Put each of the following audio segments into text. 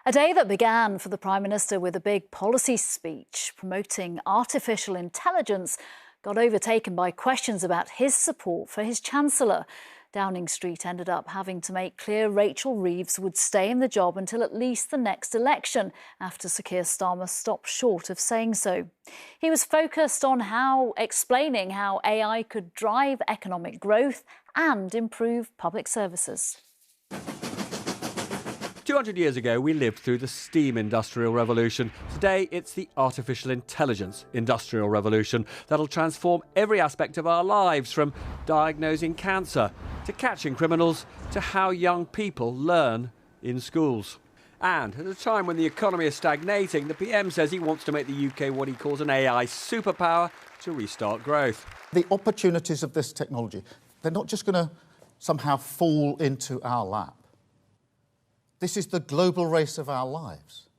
A day that began for the Prime Minister with a big policy speech promoting artificial intelligence got overtaken by questions about his support for his Chancellor. Downing Street ended up having to make clear Rachel Reeves would stay in the job until at least the next election, after Sir Keir Starmer stopped short of saying so. He was focused on explaining how AI could drive economic growth and improve public services. 200 years ago, we lived through the steam industrial revolution. Today, it's the artificial intelligence industrial revolution that'll transform every aspect of our lives, from diagnosing cancer to catching criminals to how young people learn in schools. And at a time when the economy is stagnating, the PM says he wants to make the UK what he calls an AI superpower to restart growth. The opportunities of this technology, they're not just going to somehow fall into our lap. This is the global race of our lives.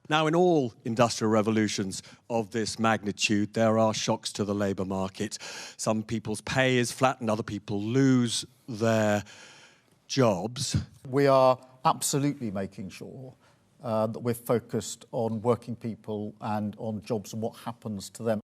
Now, in all industrial revolutions of this magnitude, there are shocks to the labour market. Some people's pay is flattened, other people lose their jobs. We are absolutely making sure that we're focused on working people and on jobs and what happens to them.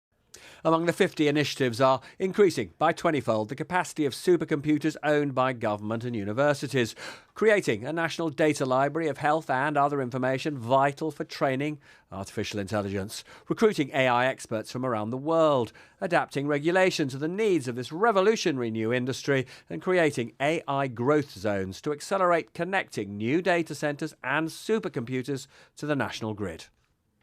Among the 50 initiatives are increasing by 20-fold the capacity of supercomputers owned by government and universities, creating a national data library of health and other information vital for training artificial intelligence, recruiting AI experts from around the world, adapting regulation to the needs of this revolutionary new industry, and creating AI growth zones to accelerate connecting new data centres and supercomputers to the national grid.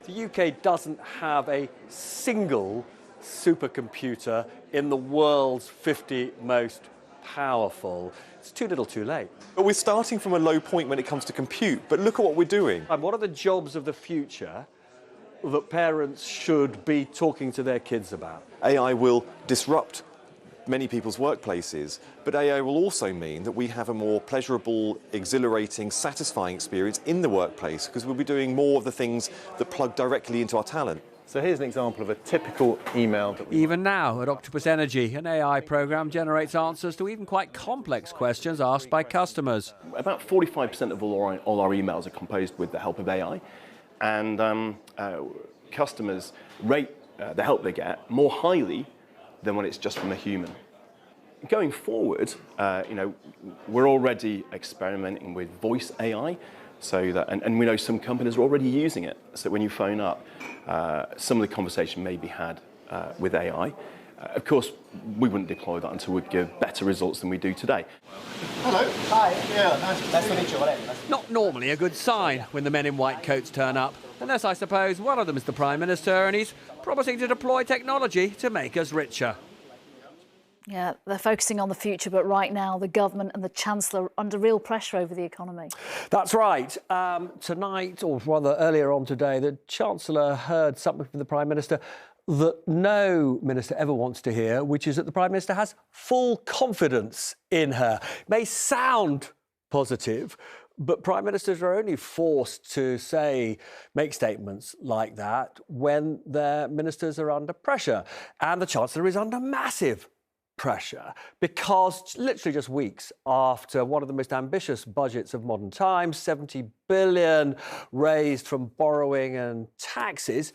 The UK doesn't have a single supercomputer in the world's 50 most powerful. It's too little too late. But we're starting from a low point when it comes to compute, but look at what we're doing. And what are the jobs of the future that parents should be talking to their kids about? AI will disrupt many people's workplaces, but AI will also mean that we have a more pleasurable, exhilarating, satisfying experience in the workplace, because we'll be doing more of the things that plug directly into our talent. So here's an example of a typical email that Even now, at Octopus Energy, an AI programme generates answers to even quite complex questions asked by customers. About 45% of all our emails are composed with the help of AI, and customers rate the help they get more highly than when it's just from a human. Going forward, we're already experimenting with voice AI, so that, and we know some companies are already using it, so that when you phone up, some of the conversation may be had with AI. Of course, we wouldn't deploy that until we'd give better results than we do today. Hello. Hi. Yeah, nice to meet you. Not normally a good sign when the men in white coats turn up, unless I suppose one of them is the Prime Minister and he's promising to deploy technology to make us richer. Yeah, they're focusing on the future, but right now the government and the Chancellor are under real pressure over the economy. That's right. Tonight, or rather earlier on today, the Chancellor heard something from the Prime Minister that no minister ever wants to hear, which is that the Prime Minister has full confidence in her. It may sound positive, but Prime Ministers are only forced to make statements like that when their ministers are under pressure. And the Chancellor is under massive pressure, because literally just weeks after one of the most ambitious budgets of modern times, 70 billion raised from borrowing and taxes,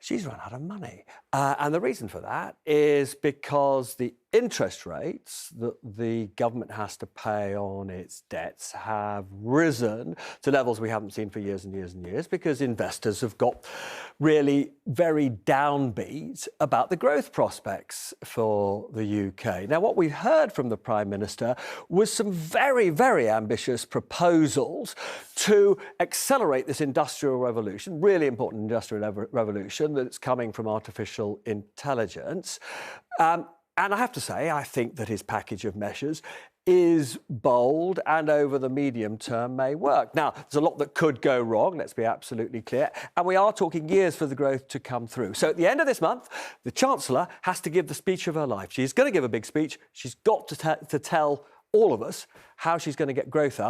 she's run out of money. And the reason for that is because the interest rates that the government has to pay on its debts have risen to levels we haven't seen for years and years and years, because investors have got really very downbeat about the growth prospects for the UK. Now, what we heard from the Prime Minister was some very, very ambitious proposals to accelerate this industrial revolution, really important industrial revolution that's coming from artificial intelligence. And I have to say, I think that his package of measures is bold and over the medium term may work. Now, there's a lot that could go wrong, let's be absolutely clear, and we are talking years for the growth to come through. So at the end of this month, the Chancellor has to give the speech of her life. She's going to give a big speech. She's got to tell all of us how she's going to get growth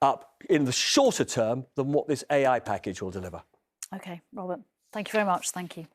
up in the shorter term than what this AI package will deliver. OK, Robert, thank you very much. Thank you.